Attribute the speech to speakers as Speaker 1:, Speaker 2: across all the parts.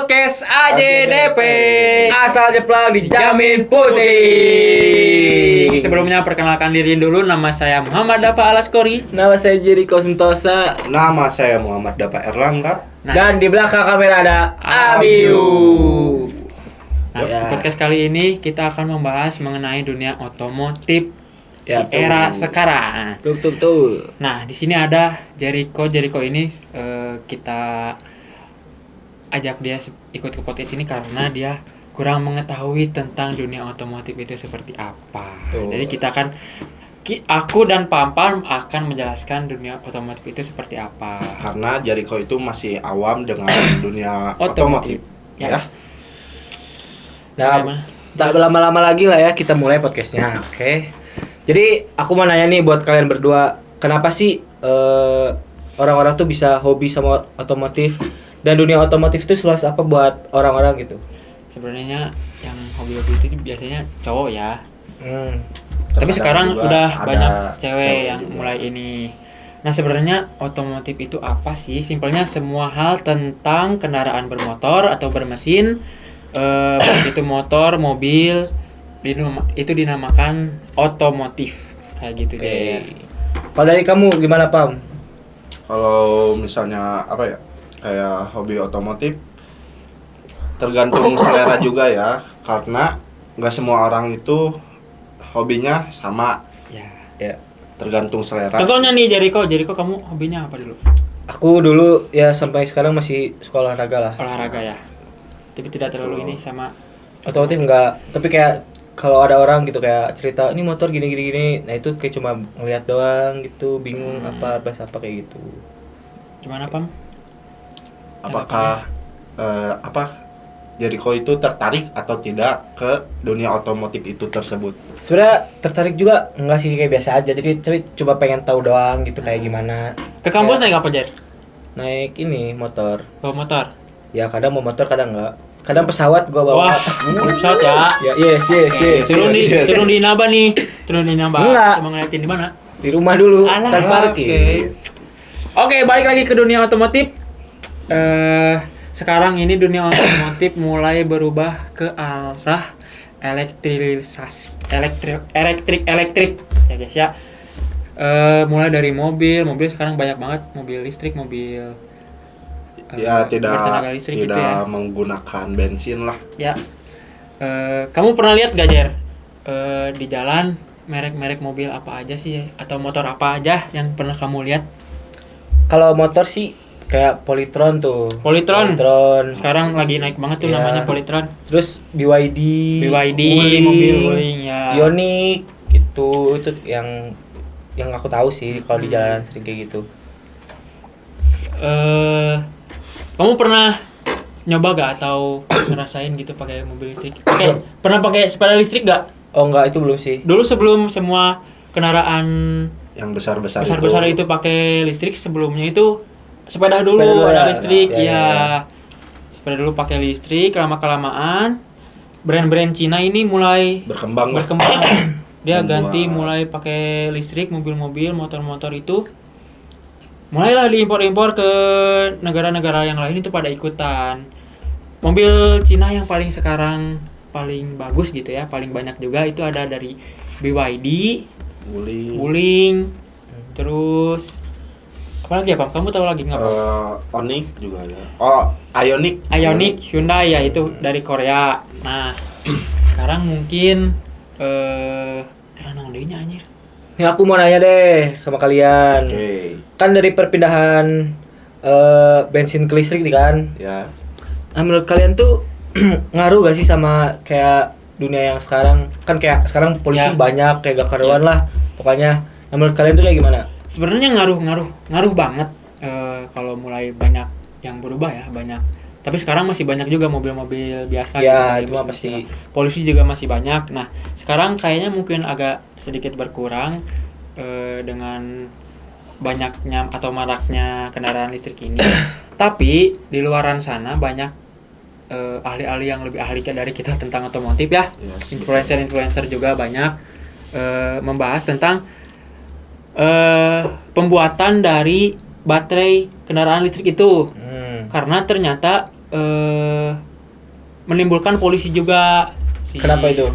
Speaker 1: podcast AJDP. Asal jeplak dijamin pusing. Sebelumnya perkenalkan diri dulu, nama saya Muhammad Dafa Alaskori.
Speaker 2: Nama saya Jericho Sentosa.
Speaker 3: Nama saya Muhammad Dafa Erlangga.
Speaker 2: Dan di belakang kamera ada Abiu.
Speaker 1: Nah, podcast kali ini kita akan membahas mengenai dunia otomotif
Speaker 2: Ya,
Speaker 1: di era sekarang.
Speaker 2: Tuh.
Speaker 1: Nah, di sini ada Jericho. Jericho ini kita ajak dia ikut ke podcast ini karena dia kurang mengetahui tentang dunia otomotif itu seperti apa.
Speaker 2: Tuh.
Speaker 1: Jadi kita akan aku dan Pampam akan menjelaskan dunia otomotif itu seperti apa.
Speaker 3: Karena Jericho itu masih awam dengan dunia otomotif. Ya.
Speaker 2: Nah, tak lama-lama lagi lah ya kita mulai podcastnya. Oke. Jadi aku mau nanya nih buat kalian berdua, kenapa sih orang-orang tuh bisa hobi sama otomotif dan dunia otomotif itu seluas apa buat orang-orang gitu?
Speaker 1: Sebenarnya yang hobi-hobi itu biasanya cowok ya. Tapi
Speaker 3: Terkadang
Speaker 1: sekarang
Speaker 3: juga
Speaker 1: udah
Speaker 3: ada
Speaker 1: banyak cewek yang
Speaker 3: juga.
Speaker 1: mulai ini. Nah, sebenarnya otomotif itu apa sih? Simpelnya semua hal tentang kendaraan bermotor atau bermesin, baik itu motor, mobil, itu dinamakan otomotif. Kayak gitu deh.
Speaker 2: Kalau dari kamu gimana, Pam?
Speaker 3: Kalau misalnya apa ya? Kayak hobi otomotif tergantung selera juga ya. Karena nggak semua orang itu hobinya sama.
Speaker 1: Ya.
Speaker 3: Tergantung selera.
Speaker 1: Contohnya nih Jericho kamu hobinya apa dulu?
Speaker 2: Aku dulu ya sampai sekarang masih sekolah olahraga lah.
Speaker 1: Olahraga ya. Tapi tidak terlalu ini sama
Speaker 2: Otomotif enggak, tapi kayak kalau ada orang gitu kayak cerita ini motor gini, nah itu kayak cuma ngeliat doang gitu, bingung apa kayak gitu.
Speaker 1: gimana, Pam?
Speaker 3: Apakah Jericho itu tertarik atau tidak ke dunia otomotif itu tersebut?
Speaker 2: Sebenarnya tertarik juga enggak sih, kayak biasa aja. Jadi tapi coba pengen tahu doang gitu kayak gimana.
Speaker 1: Ke kampus naik apa, Jer?
Speaker 2: Naik ini motor.
Speaker 1: Bawa motor.
Speaker 2: Ya kadang mau motor kadang enggak. Kadang pesawat gua bawa.
Speaker 1: Wah, pesawat ya.
Speaker 2: Ya yes.
Speaker 1: Turun di Naba nih. Turun di Naba.
Speaker 2: Enggak.
Speaker 1: Emang ngeliatin di mana?
Speaker 2: Di rumah dulu.
Speaker 1: Alah.
Speaker 2: Ntar parkir.
Speaker 1: Oke, balik lagi ke dunia otomotif. Sekarang ini dunia otomotif mulai berubah ke arah elektrik ya guys ya. Mulai dari mobil sekarang banyak banget mobil listrik, mobil
Speaker 3: Ya
Speaker 1: bertenaga listrik gitu ya.
Speaker 3: menggunakan bensin lah.
Speaker 1: Ya. Kamu pernah lihat gak, Jer? Di jalan merek-merek mobil apa aja sih atau motor apa aja yang pernah kamu lihat?
Speaker 2: Kalau motor sih kayak Polytron tuh.
Speaker 1: Polytron. Sekarang lagi naik banget tuh
Speaker 2: Ya.
Speaker 1: namanya Polytron.
Speaker 2: Terus BYD,
Speaker 1: mobil Wuling ya.
Speaker 2: Ioniq itu yang aku tahu sih kalau di jalanan sering kayak gitu.
Speaker 1: Kamu pernah nyoba gak atau ngerasain gitu pakai mobil listrik? Pernah pakai sepeda listrik gak?
Speaker 2: Oh enggak, itu belum sih.
Speaker 1: Dulu sebelum semua kendaraan
Speaker 3: Yang besar-besar
Speaker 1: itu pakai listrik, sebelumnya itu sepeda dulu
Speaker 2: Sepeda
Speaker 1: ada
Speaker 2: ya.
Speaker 1: listrik,
Speaker 2: Ya.
Speaker 1: iya. Sepeda dulu pakai listrik, lama-kelamaan brand-brand Cina ini mulai
Speaker 3: berkembang.
Speaker 1: Dia
Speaker 3: Membuat-
Speaker 1: ganti mulai pakai listrik, mobil-mobil, motor-motor itu mulailah diimpor-impor ke negara-negara yang lain, itu pada ikutan. Mobil Cina yang paling sekarang paling bagus gitu ya, paling banyak juga itu ada dari BYD, Wuling, terus apa lagi ya, Pak? Kamu tahu lagi nggak, Pak?
Speaker 3: Oniq juga ya. Oh, Ioniq.
Speaker 1: Ioniq, Hyundai ya, itu dari Korea. Nah, sekarang mungkin karena nongdenya anjir.
Speaker 2: Ini aku mau nanya deh sama kalian.
Speaker 3: Oke.
Speaker 2: Kan dari perpindahan bensin ke listrik nih kan.
Speaker 3: Ya.
Speaker 2: Nah, menurut kalian tuh ngaruh gak sih sama kayak dunia yang sekarang? Kan kayak sekarang polisi
Speaker 1: Ya.
Speaker 2: banyak kayak gak karuan lah pokoknya. Nah, menurut kalian tuh kayak gimana?
Speaker 1: Sebenarnya ngaruh banget kalau mulai banyak yang berubah ya, banyak. Tapi sekarang masih banyak juga mobil-mobil biasa
Speaker 2: Ya,
Speaker 1: gitu.
Speaker 2: itu mah pasti.
Speaker 1: Polisi juga masih banyak. Nah, sekarang kayaknya mungkin agak sedikit berkurang dengan banyaknya atau maraknya kendaraan listrik ini. Tapi di luaran sana banyak ahli-ahli yang lebih ahli dari kita tentang otomotif ya.
Speaker 3: Yes,
Speaker 1: Influencer juga banyak membahas tentang pembuatan dari baterai kendaraan listrik itu. Karena ternyata menimbulkan polusi juga.
Speaker 2: Kenapa itu?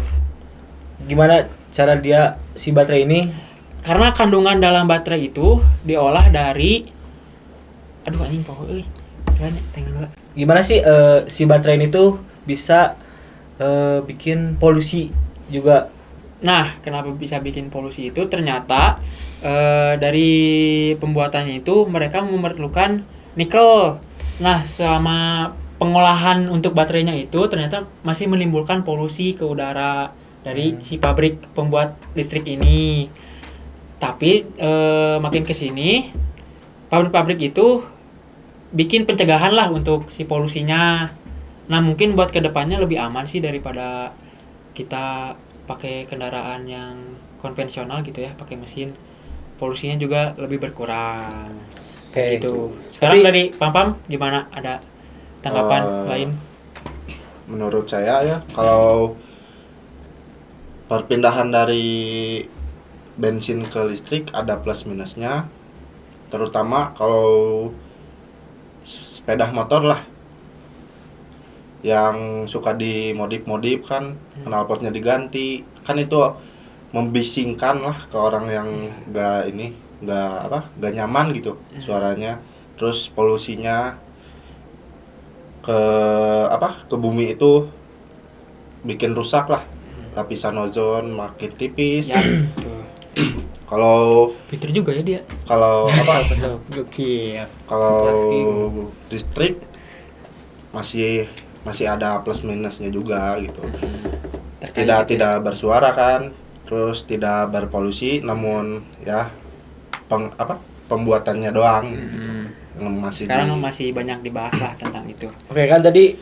Speaker 2: Gimana cara dia si baterai ini?
Speaker 1: Karena kandungan dalam baterai itu diolah dari anjing poho euy.
Speaker 2: Gimana sih si baterai ini tuh bisa bikin polusi juga?
Speaker 1: Nah, kenapa bisa bikin polusi itu? Ternyata dari pembuatannya itu mereka memerlukan nikel. Nah, selama pengolahan untuk baterainya itu ternyata masih menimbulkan polusi ke udara dari si pabrik pembuat listrik ini. Tapi makin kesini pabrik-pabrik itu bikin pencegahan lah untuk si polusinya. Nah, mungkin buat kedepannya lebih aman sih daripada kita pakai kendaraan yang konvensional gitu ya, pakai mesin. Polusinya juga lebih berkurang.
Speaker 2: Kayak
Speaker 1: Gitu. Sekarang dari Pam gimana? Ada tanggapan lain?
Speaker 3: Menurut saya ya, kalau perpindahan dari bensin ke listrik ada plus minusnya, terutama kalau sepeda motor lah yang suka dimodif-modif kan, knalpotnya diganti kan, itu membisingkan lah ke orang yang nggak nyaman gitu suaranya. Terus polusinya ke bumi itu bikin rusak lah, lapisan ozon makin tipis.
Speaker 1: Ya, betul.
Speaker 3: Kalau
Speaker 1: Fitur juga ya dia.
Speaker 3: kalau
Speaker 1: Gokil.
Speaker 3: kalau
Speaker 2: Plastik.
Speaker 3: listrik masih ada plus minusnya juga gitu. Tidak bersuara kan, terus tidak berpolusi, namun ya pembuatannya doang gitu. Yang masih
Speaker 1: Sekarang masih banyak dibahas lah tentang itu.
Speaker 2: Oke kan tadi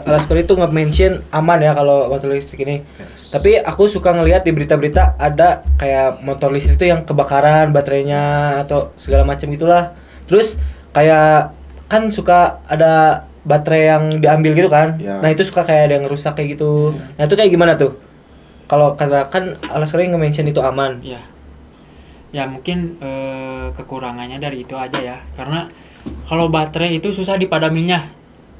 Speaker 2: Alaskor itu nge-mention aman ya kalau motor listrik ini. Tapi aku suka ngelihat di berita-berita ada kayak motor listrik itu yang kebakaran baterainya atau segala macam gitulah. Terus kayak kan suka ada baterai yang diambil gitu kan.
Speaker 3: Ya.
Speaker 2: Nah, itu suka kayak ada yang rusak kayak gitu. Nah, itu kayak gimana tuh? Kalau katakan Alaskor nge-mention itu aman.
Speaker 1: Ya. Ya mungkin kekurangannya dari itu aja ya. Karena kalau baterai itu susah dipadaminnya.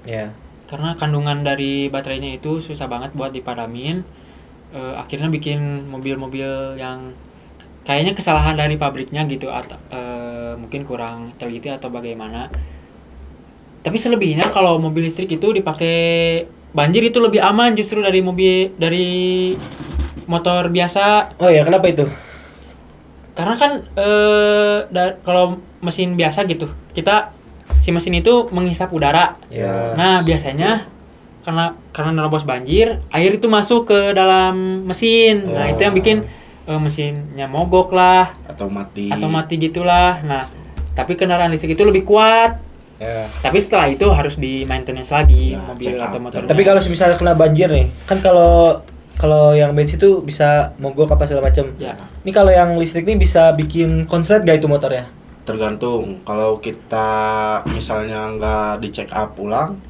Speaker 2: Ya.
Speaker 1: Karena kandungan dari baterainya itu susah banget buat dipadamin. Akhirnya bikin mobil-mobil yang kayaknya kesalahan dari pabriknya gitu, atau mungkin kurang teliti atau bagaimana. Tapi selebihnya kalau mobil listrik itu dipakai banjir itu lebih aman justru dari motor biasa.
Speaker 2: Oh ya, kenapa itu?
Speaker 1: Karena kan kalau mesin biasa gitu, si mesin itu menghisap udara.
Speaker 2: Ya.
Speaker 1: Nah, biasanya karena nerobos banjir, air itu masuk ke dalam mesin. Nah, itu yang bikin mesinnya mogok lah
Speaker 3: atau mati
Speaker 1: gitulah. Nah, tapi kendaraan listrik itu lebih kuat.
Speaker 2: Ya.
Speaker 1: Tapi setelah itu harus di maintenance lagi
Speaker 3: Ya,
Speaker 1: mobil
Speaker 3: check
Speaker 1: atau
Speaker 3: up.
Speaker 1: motornya.
Speaker 2: Tapi kalau misalnya kena banjir nih, kan kalau yang bensin itu bisa mogok apa segala macam.
Speaker 1: Ya.
Speaker 2: Ini kalau yang listrik nih bisa bikin konslet gak itu motornya?
Speaker 3: tergantung. Kalau kita misalnya nggak di check up ulang,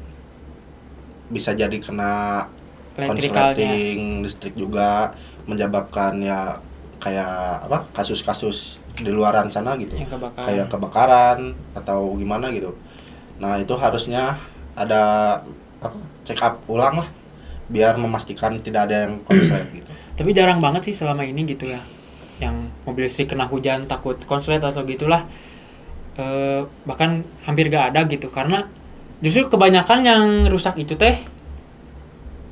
Speaker 3: bisa jadi kena
Speaker 1: Elektrikalnya.
Speaker 3: konsleting listrik juga, menyebabkan ya kayak kasus-kasus di luaran sana gitu,
Speaker 1: Yang kebakaran.
Speaker 3: kayak kebakaran atau gimana gitu. Nah, itu harusnya ada check up ulang lah, biar memastikan tidak ada yang konslet gitu.
Speaker 1: Tapi jarang banget sih selama ini gitu ya, yang mobil listrik kena hujan takut konslet atau gitulah. Bahkan hampir gak ada gitu, karena justru kebanyakan yang rusak itu teh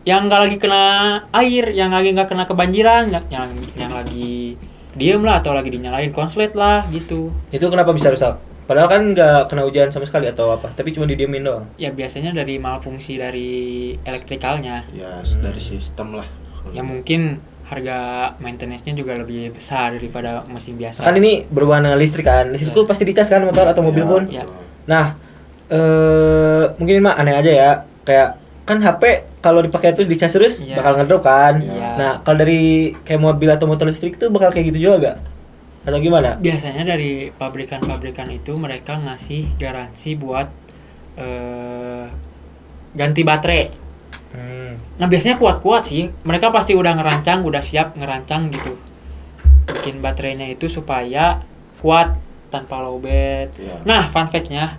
Speaker 1: yang nggak lagi kena air, yang lagi nggak kena kebanjiran, yang lagi diem lah atau lagi dinyalain konslet lah gitu.
Speaker 2: Itu kenapa bisa rusak? Padahal kan nggak kena hujan sama sekali atau apa, tapi cuma didiemin doang.
Speaker 1: Ya biasanya dari malfungsi dari elektrikalnya.
Speaker 3: Ya dari sistem lah.
Speaker 1: Ya mungkin harga maintenance-nya juga lebih besar daripada mesin biasa.
Speaker 2: Kan ini berhubungan dengan listrik kan, listrik tuh pasti dicas kan motor atau mobil
Speaker 3: Ya,
Speaker 2: pun.
Speaker 1: Ya.
Speaker 2: Nah, mungkin mah aneh aja ya, kayak kan HP kalau dipakai terus dicas terus
Speaker 1: Iya.
Speaker 2: bakal ngedrop kan.
Speaker 1: Iya.
Speaker 2: Nah, kalau dari kayak mobil atau motor listrik tuh bakal kayak gitu juga gak? Atau gimana?
Speaker 1: Biasanya dari pabrikan-pabrikan itu mereka ngasih garansi buat ganti baterai. Nah biasanya kuat-kuat sih. Mereka pasti udah siap ngerancang gitu. Bikin baterainya itu supaya kuat tanpa lowbat.
Speaker 3: Ya.
Speaker 1: Nah fun fact-nya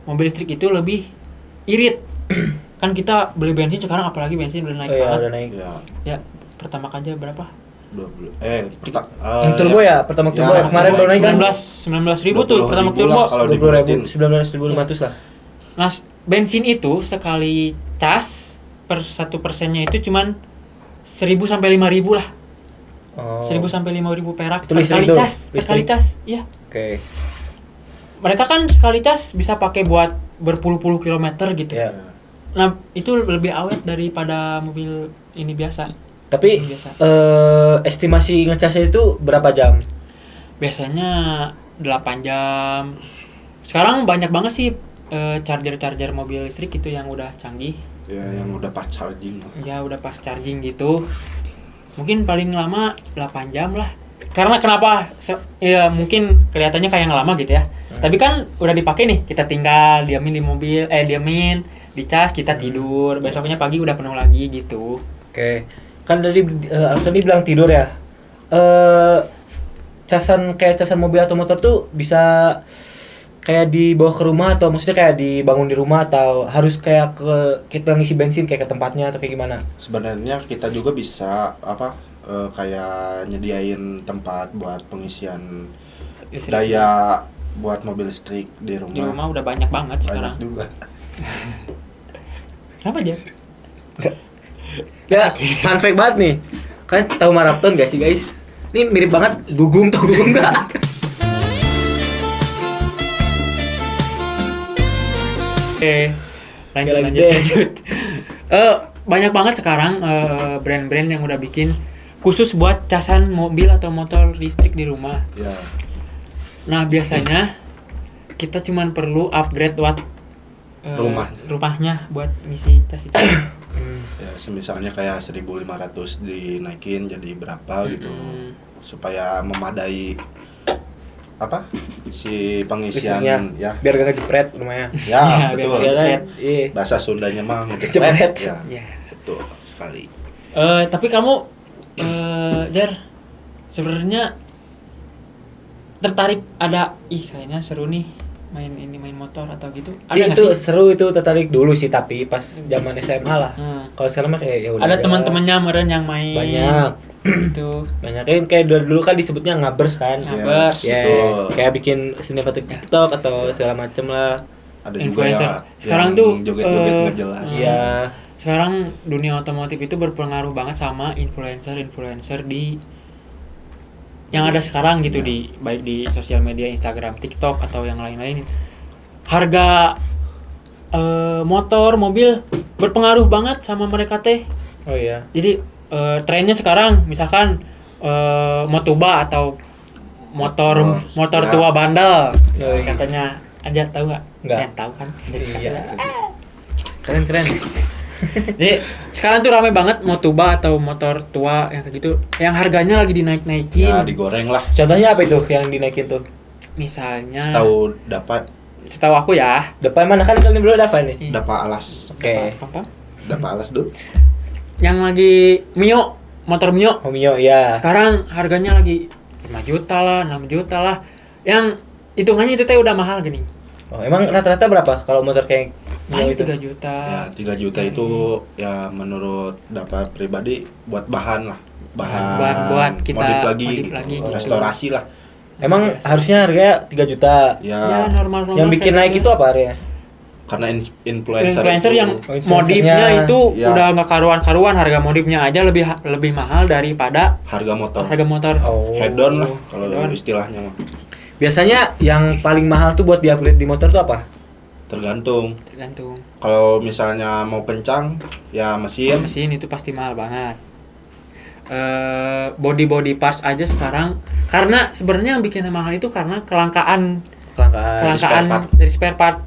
Speaker 1: mobil listrik itu lebih irit. Kan kita beli bensin sekarang, apalagi bensin udah naik
Speaker 2: Oh iya,
Speaker 1: banget.
Speaker 2: udah naik.
Speaker 3: Ya,
Speaker 1: Ya, pertama aja berapa?
Speaker 3: 20.
Speaker 2: Yang turbo ya, pertama turbo
Speaker 3: Ya,
Speaker 2: kemarin baru naik kan?
Speaker 1: 19 ribu tuh
Speaker 3: 20.000
Speaker 1: pertama
Speaker 3: lah
Speaker 1: turbo.
Speaker 3: kalau
Speaker 2: 20.000,
Speaker 3: dibuatin.
Speaker 2: 19.500 lah.
Speaker 1: Nah, bensin itu sekali cas per 1%-nya itu cuman 1.000 sampai 5.000 lah.
Speaker 2: Oh.
Speaker 1: 1.000 sampai 5.000 perak
Speaker 2: Itu
Speaker 1: per
Speaker 2: listrik
Speaker 1: kali
Speaker 2: tuh,
Speaker 1: cas, per kali
Speaker 2: listrik.
Speaker 1: cas. Iya.
Speaker 2: Oke.
Speaker 1: Mereka kan sekali cas bisa pakai buat berpuluh-puluh kilometer gitu.
Speaker 2: Ya.
Speaker 1: Nah, itu lebih awet daripada mobil ini biasa.
Speaker 2: Tapi
Speaker 1: Biasa.
Speaker 2: estimasi ngecasnya itu berapa jam?
Speaker 1: Biasanya 8 jam. Sekarang banyak banget sih charger-charger mobil listrik itu yang udah canggih.
Speaker 3: Ya, yang udah pas charging.
Speaker 1: Ya udah pas charging gitu. Mungkin paling lama 8 jam lah. Karena kenapa? Ya mungkin kelihatannya kayak yang lama gitu ya. Tapi kan udah dipakai nih, kita tinggal diamin di mobil, diamin, dicas, kita tidur. Besoknya pagi udah penuh lagi gitu.
Speaker 2: Oke. Kan tadi bilang tidur ya. Casan mobil atau motor tuh bisa kayak dibawa ke rumah atau maksudnya kayak dibangun di rumah atau harus kayak kita ngisi bensin kayak ke tempatnya atau kayak gimana?
Speaker 3: Sebenarnya kita juga bisa kayak nyediain tempat buat pengisian
Speaker 1: Listrik.
Speaker 3: daya buat mobil listrik di
Speaker 1: Di rumah udah banyak banget sekarang.
Speaker 3: banyak juga.
Speaker 1: Kenapa aja?
Speaker 2: Ya, fun fact banget nih. Kalian tahu Marathon gak sih guys? Ini mirip banget Gugum, tau Gugum gak?
Speaker 1: Oke, lanjut.
Speaker 2: Oke, lanjut deh.
Speaker 1: Banyak banget sekarang brand-brand yang udah bikin khusus buat casan mobil atau motor listrik di rumah.
Speaker 3: Ya,
Speaker 1: Nah, biasanya kita cuman perlu upgrade buat rumahnya buat ngisi cas itu.
Speaker 3: ya misalnya kayak 1.500 dinaikin jadi berapa gitu. Supaya memadai si pengisian
Speaker 2: Listriknya.
Speaker 3: ya.
Speaker 2: Biar gak ngejepret rumahnya.
Speaker 3: Ya,
Speaker 1: Biar
Speaker 3: betul.
Speaker 2: Iya kan?
Speaker 1: Jepret.
Speaker 2: Iya.
Speaker 3: Bahasa Sundanya mah
Speaker 2: Jepret.
Speaker 3: Ya,
Speaker 1: Ya.
Speaker 3: betul sekali.
Speaker 1: Tapi kamu Jar, sebenarnya tertarik kayaknya seru nih main motor atau gitu. Ada nggak
Speaker 2: Itu
Speaker 1: sih?
Speaker 2: seru, itu tertarik dulu sih tapi pas zaman SMA lah. Kalau sekarang mah kayak ya udah.
Speaker 1: Ada teman-temannya meren yang main.
Speaker 2: Banyak.
Speaker 1: Gitu.
Speaker 2: Banyak kan kayak dulu kan disebutnya ngabers kan.
Speaker 1: Ngabers.
Speaker 2: Ya,
Speaker 3: betul.
Speaker 2: kayak bikin sinematik TikTok atau segala macem lah.
Speaker 3: Ada juga
Speaker 1: Influencer.
Speaker 3: ya
Speaker 1: Sekarang
Speaker 3: yang
Speaker 1: tuh,
Speaker 3: joget-joget nggak jelas.
Speaker 2: Iya.
Speaker 1: Sekarang dunia otomotif itu berpengaruh banget sama influencer yang ada sekarang gitu, di baik di sosial media Instagram, TikTok atau yang lain-lain. Harga motor, mobil berpengaruh banget sama mereka teh.
Speaker 2: Oh iya.
Speaker 1: Jadi trennya sekarang misalkan Motoba atau motor
Speaker 3: ya.
Speaker 1: tua bandel
Speaker 2: Yoi.
Speaker 1: katanya. Aja tahu nggak?
Speaker 2: Nggak.
Speaker 1: Tahu kan?
Speaker 2: Iya. Keren.
Speaker 1: Jadi sekarang tuh rame banget Motoba atau motor tua yang kayak gitu, yang harganya lagi dinaik-naikin.
Speaker 3: Ya, digoreng lah.
Speaker 2: Contohnya apa itu yang dinaikin tuh?
Speaker 1: Misalnya,
Speaker 3: Tahu dapat
Speaker 1: setahu aku ya,
Speaker 2: Depan mana kan kalian berdua Dava nih?
Speaker 3: dapat alas.
Speaker 2: Oke.
Speaker 1: apa?
Speaker 3: Dapat alas dulu.
Speaker 1: Yang lagi Mio, motor Mio.
Speaker 2: Homio ya.
Speaker 1: Sekarang harganya lagi 5 juta lah, 6 juta lah. Yang hitungannya itu teh udah mahal gini.
Speaker 2: Oh, emang rata-rata berapa kalau motor kayak Mio
Speaker 1: Paling
Speaker 2: itu?
Speaker 1: 3 juta.
Speaker 3: Ya, 3 juta itu ya menurut dapat pribadi buat bahan lah.
Speaker 1: Buat kita
Speaker 3: modif lagi,
Speaker 1: gitu.
Speaker 3: restorasi lah.
Speaker 2: Emang
Speaker 1: Biasa.
Speaker 2: harusnya harganya 3 juta.
Speaker 1: Ya
Speaker 3: Ya,
Speaker 1: normal-normal.
Speaker 2: Yang bikin naik itu apa harganya?
Speaker 3: karena influencer,
Speaker 1: influencer
Speaker 3: itu,
Speaker 1: yang
Speaker 2: influencernya.
Speaker 1: modifnya itu
Speaker 3: Ya.
Speaker 1: udah nggak karuan-karuan, harga modifnya aja lebih mahal daripada
Speaker 3: harga motor.
Speaker 1: harga motor.
Speaker 2: Oh.
Speaker 3: Head on lah kalau
Speaker 1: Head on.
Speaker 3: istilahnya mah.
Speaker 2: Biasanya yang paling mahal tuh buat di-upgrade di motor tuh apa?
Speaker 3: Tergantung.
Speaker 1: Tergantung.
Speaker 3: Kalau misalnya mau kencang ya mesin.
Speaker 1: Mesin itu pasti mahal banget. Body parts aja sekarang, karena sebenarnya yang bikin mahal itu karena kelangkaan
Speaker 2: Kelangkaan.
Speaker 1: dari spare part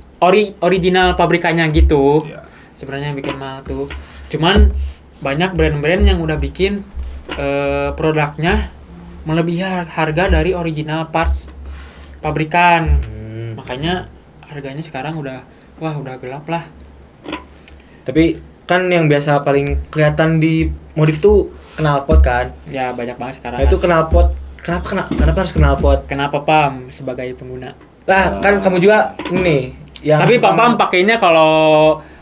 Speaker 1: original pabrikannya gitu.
Speaker 3: Ya.
Speaker 1: Sebenarnya yang bikin mahal tuh. Cuman banyak brand-brand yang udah bikin produknya melebihi harga dari original parts pabrikan. Makanya harganya sekarang udah gelap lah.
Speaker 2: Tapi kan yang biasa paling kelihatan di modif tuh knalpot kan.
Speaker 1: Ya banyak banget sekarang.
Speaker 2: Nah, itu knalpot. Kenapa harus knalpot?
Speaker 1: Kenapa Pam sebagai pengguna?
Speaker 2: Lah, kan kamu juga ini Yang
Speaker 1: Tapi
Speaker 2: suka
Speaker 1: Papa pakainya kalau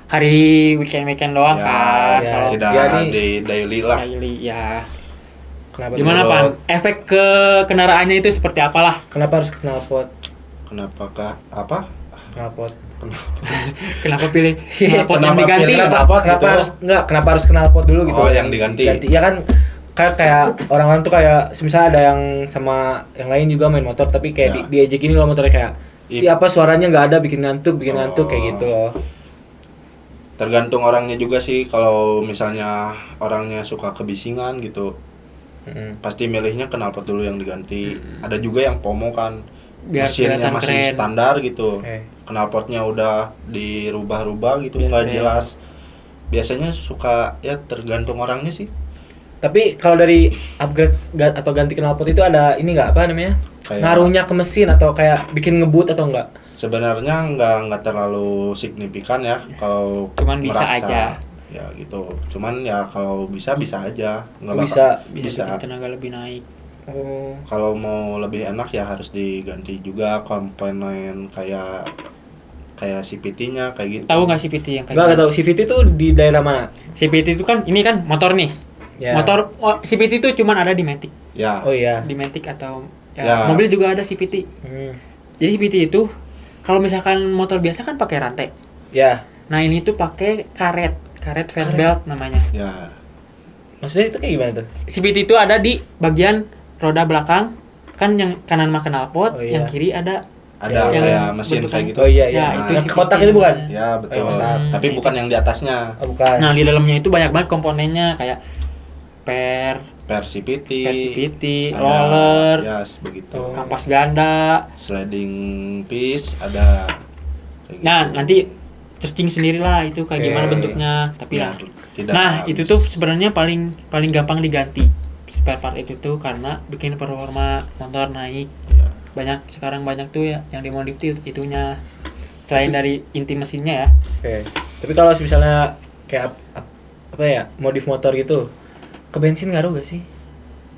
Speaker 1: hari weekend doang
Speaker 3: Ya,
Speaker 1: kan.
Speaker 2: ya,
Speaker 1: Kalau
Speaker 3: tidak
Speaker 2: ya, nih.
Speaker 3: di daily lah.
Speaker 1: daily ya.
Speaker 2: Kenapa?
Speaker 1: Gimana
Speaker 3: Menurut-
Speaker 1: Pan? Efek ke kendaraannya itu seperti apalah?
Speaker 2: Kenapa harus knalpot?
Speaker 3: Kenapa kah apa?
Speaker 2: Knalpot.
Speaker 1: Kenapa pilih knalpot yang
Speaker 3: Kenapa
Speaker 1: diganti?
Speaker 3: pilih
Speaker 2: Kenapa
Speaker 3: gitu?
Speaker 2: harus kenapa harus knalpot dulu gitu?
Speaker 3: Oh, yang diganti.
Speaker 2: Ya kan kayak orang-orang tuh kayak misalnya ada yang sama yang lain juga main motor tapi kayak
Speaker 3: Ya.
Speaker 2: diajakin loh motornya kayak apa suaranya nggak ada bikin ngantuk kayak
Speaker 3: Oh.
Speaker 2: gitu loh.
Speaker 3: Tergantung orangnya juga sih. Kalau misalnya orangnya suka kebisingan gitu, pasti milihnya knalpot dulu yang diganti. Ada juga yang FOMO kan,
Speaker 1: Biar
Speaker 3: mesinnya
Speaker 1: kelihatan
Speaker 3: masih
Speaker 1: keren.
Speaker 3: standar gitu,
Speaker 2: Oke.
Speaker 3: knalpotnya udah dirubah-rubah gitu,
Speaker 1: Biar
Speaker 3: nggak
Speaker 1: keren.
Speaker 3: jelas. Biasanya suka ya tergantung orangnya sih.
Speaker 2: Tapi kalau dari upgrade atau ganti knalpot itu ada ini nggak apa namanya?
Speaker 3: Kayak-
Speaker 2: Ngaruhnya ke mesin atau kayak bikin ngebut atau enggak?
Speaker 3: Sebenarnya nggak terlalu signifikan ya kalau
Speaker 1: Cuman bisa
Speaker 3: merasa,
Speaker 1: aja.
Speaker 3: ya gitu. Cuman ya kalau bisa aja, nggak
Speaker 2: Bisa.
Speaker 1: Bisa bikin tenaga lebih naik.
Speaker 2: Oh.
Speaker 3: Kalau mau lebih enak ya harus diganti juga komponen kayak CVT-nya kayak gitu.
Speaker 1: Tahu nggak CVT yang kayak
Speaker 2: Enggak
Speaker 1: gitu?
Speaker 2: tahu CVT itu di daerah mana?
Speaker 1: CVT itu kan ini kan motor nih.
Speaker 2: Ya.
Speaker 1: Motor CVT itu cuman ada di Matic.
Speaker 3: Ya.
Speaker 2: Oh iya.
Speaker 1: Di Matic atau
Speaker 3: Ya.
Speaker 1: mobil juga ada CVT.
Speaker 2: Hmm.
Speaker 1: Jadi CVT itu kalau misalkan motor biasa kan pakai rantai.
Speaker 2: Ya.
Speaker 1: Nah, ini tuh pakai karet fat belt namanya.
Speaker 3: Ya.
Speaker 2: Maksudnya itu kayak gimana tuh?
Speaker 1: CVT itu ada di bagian roda belakang, kan yang kanan mah knalpot,
Speaker 2: Oh, iya.
Speaker 1: yang kiri ada
Speaker 3: Ada
Speaker 2: Ya,
Speaker 3: kayak
Speaker 1: yang
Speaker 3: mesin
Speaker 1: bentukan-
Speaker 3: kayak gitu.
Speaker 2: Oh iya
Speaker 1: Ya,
Speaker 2: iya.
Speaker 1: itu
Speaker 2: Yang
Speaker 1: CVT
Speaker 2: kotak itu bukan?
Speaker 1: namanya.
Speaker 3: Ya, betul.
Speaker 2: Oh, iya,
Speaker 3: Tapi
Speaker 1: itu.
Speaker 3: bukan yang di atasnya.
Speaker 2: Oh bukan.
Speaker 1: Nah, di dalamnya itu banyak banget komponennya kayak per
Speaker 3: CVT,
Speaker 1: CVT,
Speaker 3: ada-
Speaker 1: roller,
Speaker 3: ya begitu.
Speaker 2: Oh.
Speaker 1: kampas ganda.
Speaker 3: Sliding piece ada. Kayak
Speaker 1: Nah,
Speaker 3: gitu.
Speaker 1: nanti searching sendirilah itu kayak
Speaker 2: Oke.
Speaker 1: gimana bentuknya. Tapi
Speaker 3: Biar
Speaker 1: ya.
Speaker 3: tidak
Speaker 1: Nah,
Speaker 3: habis.
Speaker 1: itu tuh sebenarnya paling gampang diganti spare part itu tuh karena bikin performa motor naik.
Speaker 3: Ya.
Speaker 1: Sekarang banyak tuh ya yang dimodif tuh itunya. Selain dari inti mesinnya ya.
Speaker 2: Oke. Tapi kalau misalnya kayak apa ya? Modif motor gitu. Ke bensin ngaruh gak sih?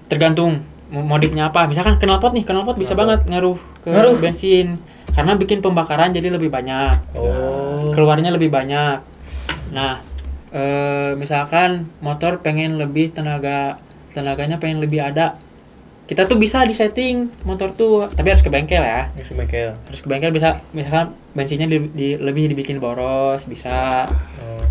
Speaker 1: Tergantung modifnya apa. Misalkan knalpot bisa banget ngaruh ke
Speaker 2: Ngaruh?
Speaker 1: bensin karena bikin pembakaran jadi lebih banyak.
Speaker 2: Oh.
Speaker 1: Keluarnya lebih banyak. Nah, misalkan motor pengen lebih tenaganya pengen lebih ada, kita tuh bisa disetting motor tuh, tapi harus ke bengkel ya.
Speaker 2: Masuk bengkel.
Speaker 1: Harus ke bengkel bisa, misalkan bensinnya lebih dibikin boros bisa
Speaker 2: Oh.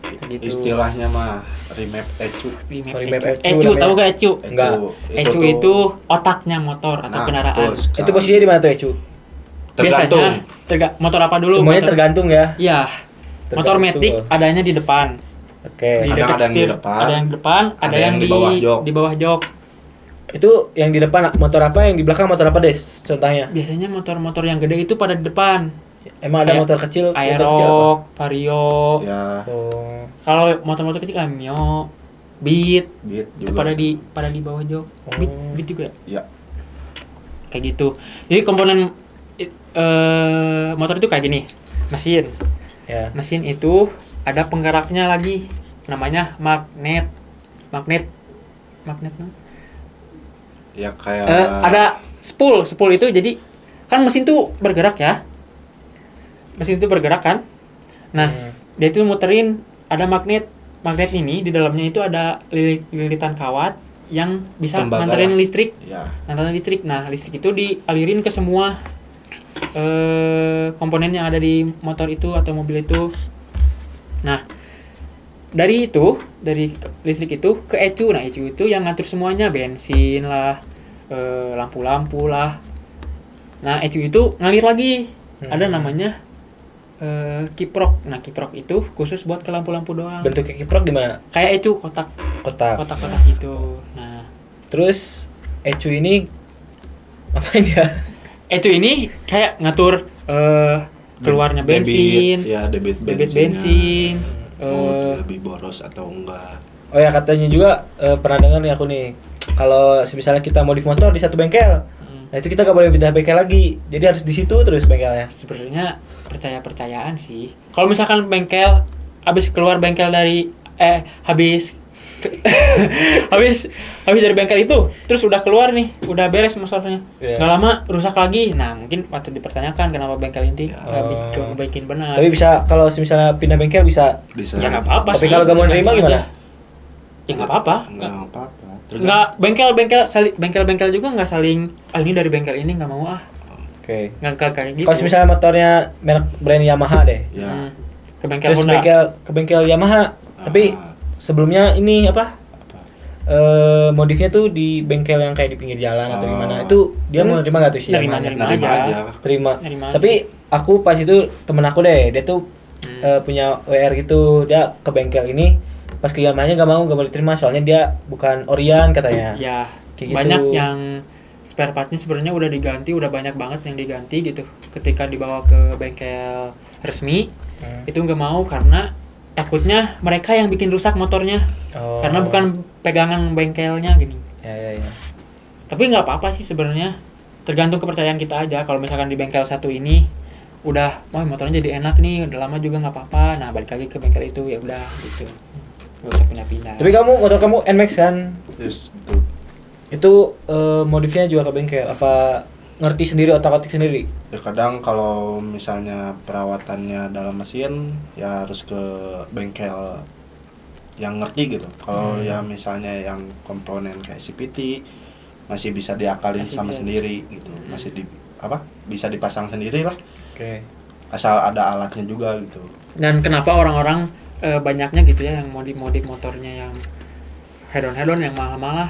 Speaker 1: kayak gitu.
Speaker 3: Istilahnya mah remap ECU.
Speaker 2: Remap ECU
Speaker 1: ECU
Speaker 2: namanya.
Speaker 1: tahu gak ECU?
Speaker 2: Enggak.
Speaker 1: ECU
Speaker 3: tuh-
Speaker 1: itu otaknya motor atau
Speaker 3: Nah,
Speaker 1: kendaraan.
Speaker 3: betul sekali.
Speaker 2: Itu posisinya di mana tuh, Ecu?
Speaker 3: tergantung.
Speaker 1: Biasanya motor apa dulu?
Speaker 2: Semuanya
Speaker 1: Motor-
Speaker 2: tergantung ya.
Speaker 1: Iya. Motor
Speaker 2: Tergantung.
Speaker 1: Matic adanya di depan.
Speaker 2: Oke.
Speaker 1: Di
Speaker 3: Kadang
Speaker 1: dekat
Speaker 3: ada yang di
Speaker 1: setir.
Speaker 3: depan,
Speaker 1: Ada yang di depan, ada yang
Speaker 3: di bawah jok.
Speaker 1: Di bawah jok.
Speaker 2: Itu yang di depan motor apa, yang di belakang motor apa, Des? Contohnya.
Speaker 1: Biasanya motor-motor yang gede itu pada di depan.
Speaker 2: Emang ada
Speaker 1: Kayak
Speaker 2: motor kecil, motor kecil apa?
Speaker 1: Aerox, Vario.
Speaker 3: Ya,
Speaker 2: Oh.
Speaker 1: Kalau motor-motor kecil kayak Mio, Beat,
Speaker 3: beat
Speaker 1: itu
Speaker 3: juga.
Speaker 1: pada di bawah jok.
Speaker 2: Oh.
Speaker 1: Beat juga ya?
Speaker 3: Ya.
Speaker 1: Kayak gitu. Jadi komponen motor itu kayak gini. Mesin.
Speaker 2: Ya.
Speaker 1: Mesin itu ada penggeraknya lagi. Namanya magnet. Magnet no?
Speaker 3: Ya kayak
Speaker 1: Ada spool itu jadi kan mesin tuh bergerak ya. Mesin itu bergerak kan. Nah, dia itu muterin ada magnet. Magnet ini di dalamnya itu ada lilitan kawat yang bisa
Speaker 3: Tembaga
Speaker 1: nganterin
Speaker 3: lah.
Speaker 1: listrik.
Speaker 3: ya.
Speaker 1: Nganterin listrik. Nah, listrik itu dialirin ke semua komponen yang ada di motor itu atau mobil itu. Nah, dari listrik itu ke ECU. Nah, ECU itu yang ngatur semuanya, bensin lah, lampu-lampu lah. Nah, ECU itu ngalir lagi. Ada namanya kiprok. Nah, kiprok itu khusus buat ke lampu-lampu doang.
Speaker 2: Bentuknya kiprok gimana?
Speaker 1: Kayak ECU kotak
Speaker 2: Kotak.
Speaker 1: kotak gitu. Nah,
Speaker 2: Terus Ecu ini apa ya?
Speaker 1: ECU ini kayak ngatur keluarnya bensin,
Speaker 3: debit
Speaker 1: bensin,
Speaker 3: lebih boros atau enggak.
Speaker 2: Oh ya, katanya juga pernah dengar nih aku nih. Kalau misalnya kita modif motor di satu bengkel, nah itu kita gak boleh pindah bengkel lagi. Jadi harus di situ terus bengkelnya.
Speaker 1: sebenarnya percayaan sih. Kalau misalkan bengkel habis keluar bengkel dari habis habis dari bengkel itu terus udah keluar nih, udah beres motornya.
Speaker 2: Iya.
Speaker 1: Nggak lama rusak lagi. Nah, mungkin patut dipertanyakan kenapa bengkel ini nggak bikin benar.
Speaker 2: Tapi bisa kalau misalnya pindah bengkel bisa.
Speaker 3: Bisa.
Speaker 1: Ya nggak apa-apa
Speaker 2: Tapi
Speaker 1: sih.
Speaker 2: kalau nggak mau nerima
Speaker 1: tergantung
Speaker 2: gimana?
Speaker 1: aja. Ya nggak apa-apa.
Speaker 3: Nggak apa-apa.
Speaker 1: Nggak bengkel-bengkel juga nggak saling. Ah ini dari bengkel ini nggak mau ah.
Speaker 2: Oke.
Speaker 1: Nggak kayak gitu.
Speaker 2: Kalau misalnya motornya merek brand Yamaha deh.
Speaker 3: Ya.
Speaker 1: Ke bengkel
Speaker 2: Terus
Speaker 1: Honda.
Speaker 2: ke bengkel Yamaha. Tapi sebelumnya ini apa? Modifnya tuh di bengkel yang kayak di pinggir jalan atau gimana. Itu dia mau nerima nggak tuh sih?
Speaker 1: Nerima
Speaker 2: Yamaha?
Speaker 3: Nerima
Speaker 1: aja.
Speaker 3: aja.
Speaker 2: Terima.
Speaker 1: Nerima
Speaker 2: Tapi aku pas itu temen aku deh, dia tuh punya WR gitu, dia ke bengkel ini pas ke Yamaha nggak mau diterima soalnya dia bukan Orion katanya.
Speaker 1: Ya,
Speaker 2: Kayak gitu.
Speaker 1: banyak yang spare partnya sebenarnya udah diganti, udah banyak banget yang diganti gitu. Ketika dibawa ke bengkel resmi, itu nggak mau karena takutnya mereka yang bikin rusak motornya.
Speaker 2: Oh.
Speaker 1: Karena bukan pegangan bengkelnya gini.
Speaker 2: Ya.
Speaker 1: Tapi nggak apa-apa sih sebenarnya. Tergantung kepercayaan kita aja. Kalau misalkan di bengkel satu ini udah, wah motornya jadi enak nih, udah lama juga nggak apa-apa. Nah balik lagi ke bengkel itu ya udah gitu. Gak usah pindah-pindah.
Speaker 2: Tapi motor kamu NMAX kan?
Speaker 3: Yes, betul.
Speaker 2: Itu modifnya juga ke bengkel apa ngerti sendiri otak-atik sendiri?
Speaker 3: Ya kadang kalau misalnya perawatannya dalam mesin ya harus ke bengkel yang ngerti gitu. Kalau ya misalnya yang komponen kayak CVT masih bisa diakalin
Speaker 1: Masih
Speaker 3: sama
Speaker 1: bisa.
Speaker 3: sendiri gitu. Masih bisa dipasang sendiri lah.
Speaker 2: Oke.
Speaker 3: Asal ada alatnya juga gitu.
Speaker 1: Dan kenapa orang-orang banyaknya gitu ya yang modif motornya yang head-on yang malah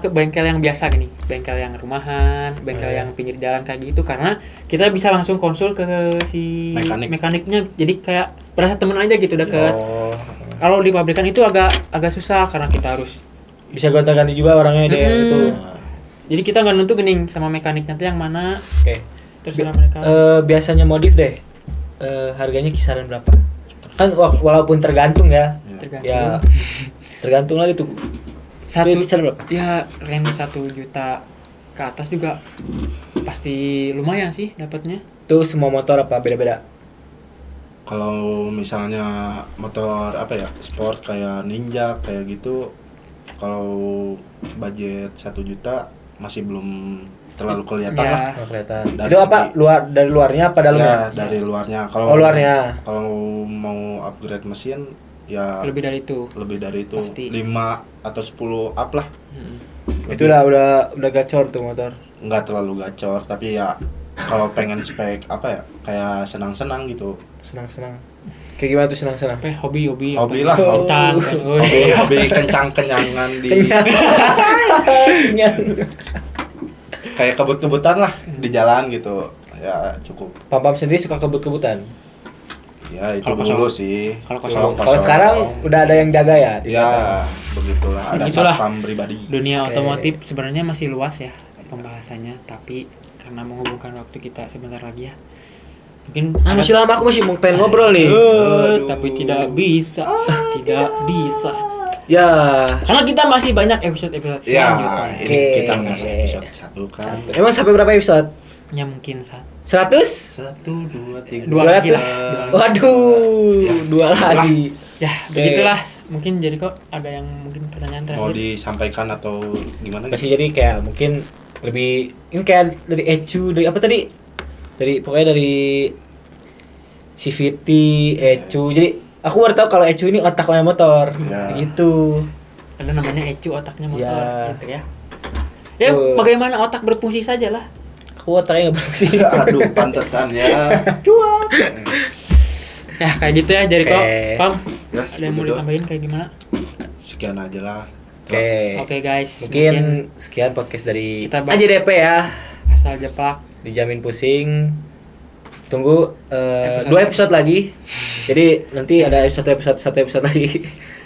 Speaker 1: ke bengkel yang biasa gini, bengkel yang rumahan, bengkel yang pinggir jalan kayak gitu, karena kita bisa langsung konsul ke si mekaniknya, jadi kayak berasa temen aja gitu deket.
Speaker 2: Oh.
Speaker 1: Kalau di pabrikan itu agak susah karena kita harus
Speaker 2: Bisa gonta-ganti juga orangnya deh itu.
Speaker 1: jadi kita nggak nentu gening sama mekaniknya tuh yang mana,
Speaker 2: Oke.
Speaker 1: terserah mereka.
Speaker 2: Biasanya modif deh. Harganya kisaran berapa? Kan walaupun tergantung ya.
Speaker 1: Tergantung.
Speaker 2: Ya tergantung lagi tuh.
Speaker 1: Satu
Speaker 2: kisaran berapa?
Speaker 1: ya range 1 juta ke atas juga pasti lumayan sih dapatnya.
Speaker 2: Tuh semua motor apa beda-beda?
Speaker 3: Kalau misalnya motor sport kayak Ninja kayak gitu, kalau budget 1 juta masih belum terlalu kelihatan
Speaker 1: Ya.
Speaker 3: lah.
Speaker 2: Oh, kelihatan.
Speaker 3: Dari
Speaker 2: Itu apa
Speaker 3: segi-
Speaker 2: dari luarnya apa dalamnya?
Speaker 3: Ya, dari luarnya. Kalau
Speaker 2: Oh, luarnya.
Speaker 3: Kalau mau upgrade mesin ya
Speaker 1: Lebih dari itu.
Speaker 3: lebih dari itu.
Speaker 1: Pasti.
Speaker 3: 5 atau 10 up lah.
Speaker 2: Itu udah gacor tuh motor.
Speaker 3: Nggak terlalu gacor, tapi ya kalau pengen spek kayak senang-senang gitu.
Speaker 2: Senang-senang. Kayak gimana tuh senang-senang?
Speaker 1: Apa ya, hobi
Speaker 3: Hobi
Speaker 1: apa?
Speaker 3: lah,
Speaker 1: Kencang kan.
Speaker 3: hobi kencang-kenyangan di
Speaker 2: Kenyang.
Speaker 3: kayak kebut-kebutan lah di jalan gitu. Ya cukup.
Speaker 2: Pam sendiri suka kebut-kebutan.
Speaker 3: Ya itu
Speaker 1: Kalau
Speaker 3: dulu
Speaker 1: kosong.
Speaker 3: sih.
Speaker 1: Kalau kosong.
Speaker 2: Kalau sekarang udah ada yang jaga ya?
Speaker 3: Ya begitulah, ada
Speaker 1: Begitulah.
Speaker 3: satpam pribadi.
Speaker 1: Dunia
Speaker 2: Oke.
Speaker 1: otomotif sebenarnya masih luas ya pembahasannya, tapi karena menghubungkan waktu kita sebentar lagi ya. Mungkin
Speaker 2: Masih lama aku masih mau pengen ngobrol nih.
Speaker 1: tapi tidak bisa. Tidak bisa.
Speaker 2: Ya.
Speaker 1: Karena kita masih banyak episode-episode
Speaker 3: Ya,
Speaker 1: selanjutnya.
Speaker 3: ini
Speaker 2: Oke.
Speaker 3: kita masuk episode 1 kan.
Speaker 2: Emang sampai berapa episode?
Speaker 1: Ya mungkin
Speaker 2: 100?
Speaker 3: 1 2 3
Speaker 1: Dua lagi
Speaker 2: 200?
Speaker 1: lah.
Speaker 2: Waduh, dua lagi.
Speaker 1: Ya, begitulah. Mungkin jadi kok ada yang mungkin pertanyaan
Speaker 3: mau
Speaker 1: terakhir.
Speaker 3: disampaikan atau gimana
Speaker 2: Masih jadi kayak mungkin lebih ini kayak dari ECU dari apa tadi? Pokoknya dari CVT, ECU. Jadi aku baru tahu kalau ECU ini otaknya motor.
Speaker 3: Ya.
Speaker 2: Gitu.
Speaker 1: Ada namanya ECU, otaknya motor
Speaker 2: Ya.
Speaker 1: gitu ya. Ya, bagaimana otak berfungsi saja lah.
Speaker 2: Aku otaknya nggak berfungsi.
Speaker 3: Aduh, pantesan ya.
Speaker 1: Ya, kayak gitu ya jadi kok.
Speaker 2: Oke.
Speaker 1: Pam,
Speaker 3: Ya,
Speaker 1: ada yang mau
Speaker 3: begitu.
Speaker 1: ditambahin kayak gimana?
Speaker 3: Sekian aja lah.
Speaker 2: Oke.
Speaker 1: Oke guys,
Speaker 2: Mungkin sekian podcast dari
Speaker 1: kita
Speaker 2: AJDP ya.
Speaker 1: asal jeplak.
Speaker 2: Dijamin pusing. Tunggu
Speaker 1: Episode.
Speaker 2: 2 episode lagi. Jadi nanti ada satu episode lagi.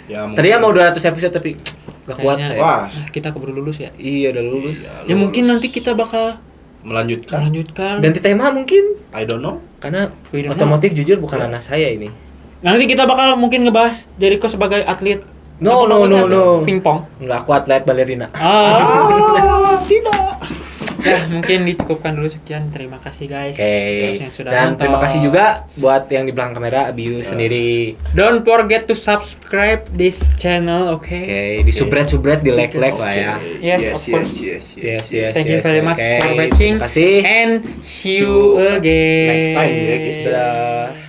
Speaker 3: Ya,
Speaker 2: Tadinya mau 200 episode tapi gak kuat
Speaker 1: Kayaknya-
Speaker 2: saya.
Speaker 3: Wah,
Speaker 1: Kita keburu lulus ya.
Speaker 2: Iya udah lulus.
Speaker 1: Ya mungkin nanti kita bakal
Speaker 3: melanjutkan.
Speaker 1: melanjutkan.
Speaker 2: Ganti tema mungkin.
Speaker 3: I don't know.
Speaker 2: Karena
Speaker 1: We don't
Speaker 2: otomotif jujur bukan ranah saya ini.
Speaker 1: Nanti kita bakal mungkin ngebahas Jericho sebagai atlet.
Speaker 2: No,
Speaker 1: Apa
Speaker 2: no,
Speaker 1: namanya?
Speaker 2: no.
Speaker 1: Pingpong.
Speaker 2: Enggak aku atlet balerina.
Speaker 1: Ah,
Speaker 3: Tidak.
Speaker 1: Ya, mungkin dicukupkan dulu sekian. Terima kasih guys
Speaker 2: Oke.
Speaker 1: yang sudah
Speaker 2: Dan
Speaker 1: nonton.
Speaker 2: terima kasih juga buat yang di belakang kamera Abius sendiri.
Speaker 1: Don't forget to subscribe this channel,
Speaker 2: Oke,
Speaker 1: okay?
Speaker 2: di subret di like lah ya.
Speaker 1: Yes, of course.
Speaker 2: Yes.
Speaker 1: Thank you very much
Speaker 2: Oke,
Speaker 1: for watching
Speaker 2: terima kasih.
Speaker 1: and see you again.
Speaker 3: Next time ya, guys.
Speaker 2: Dadah.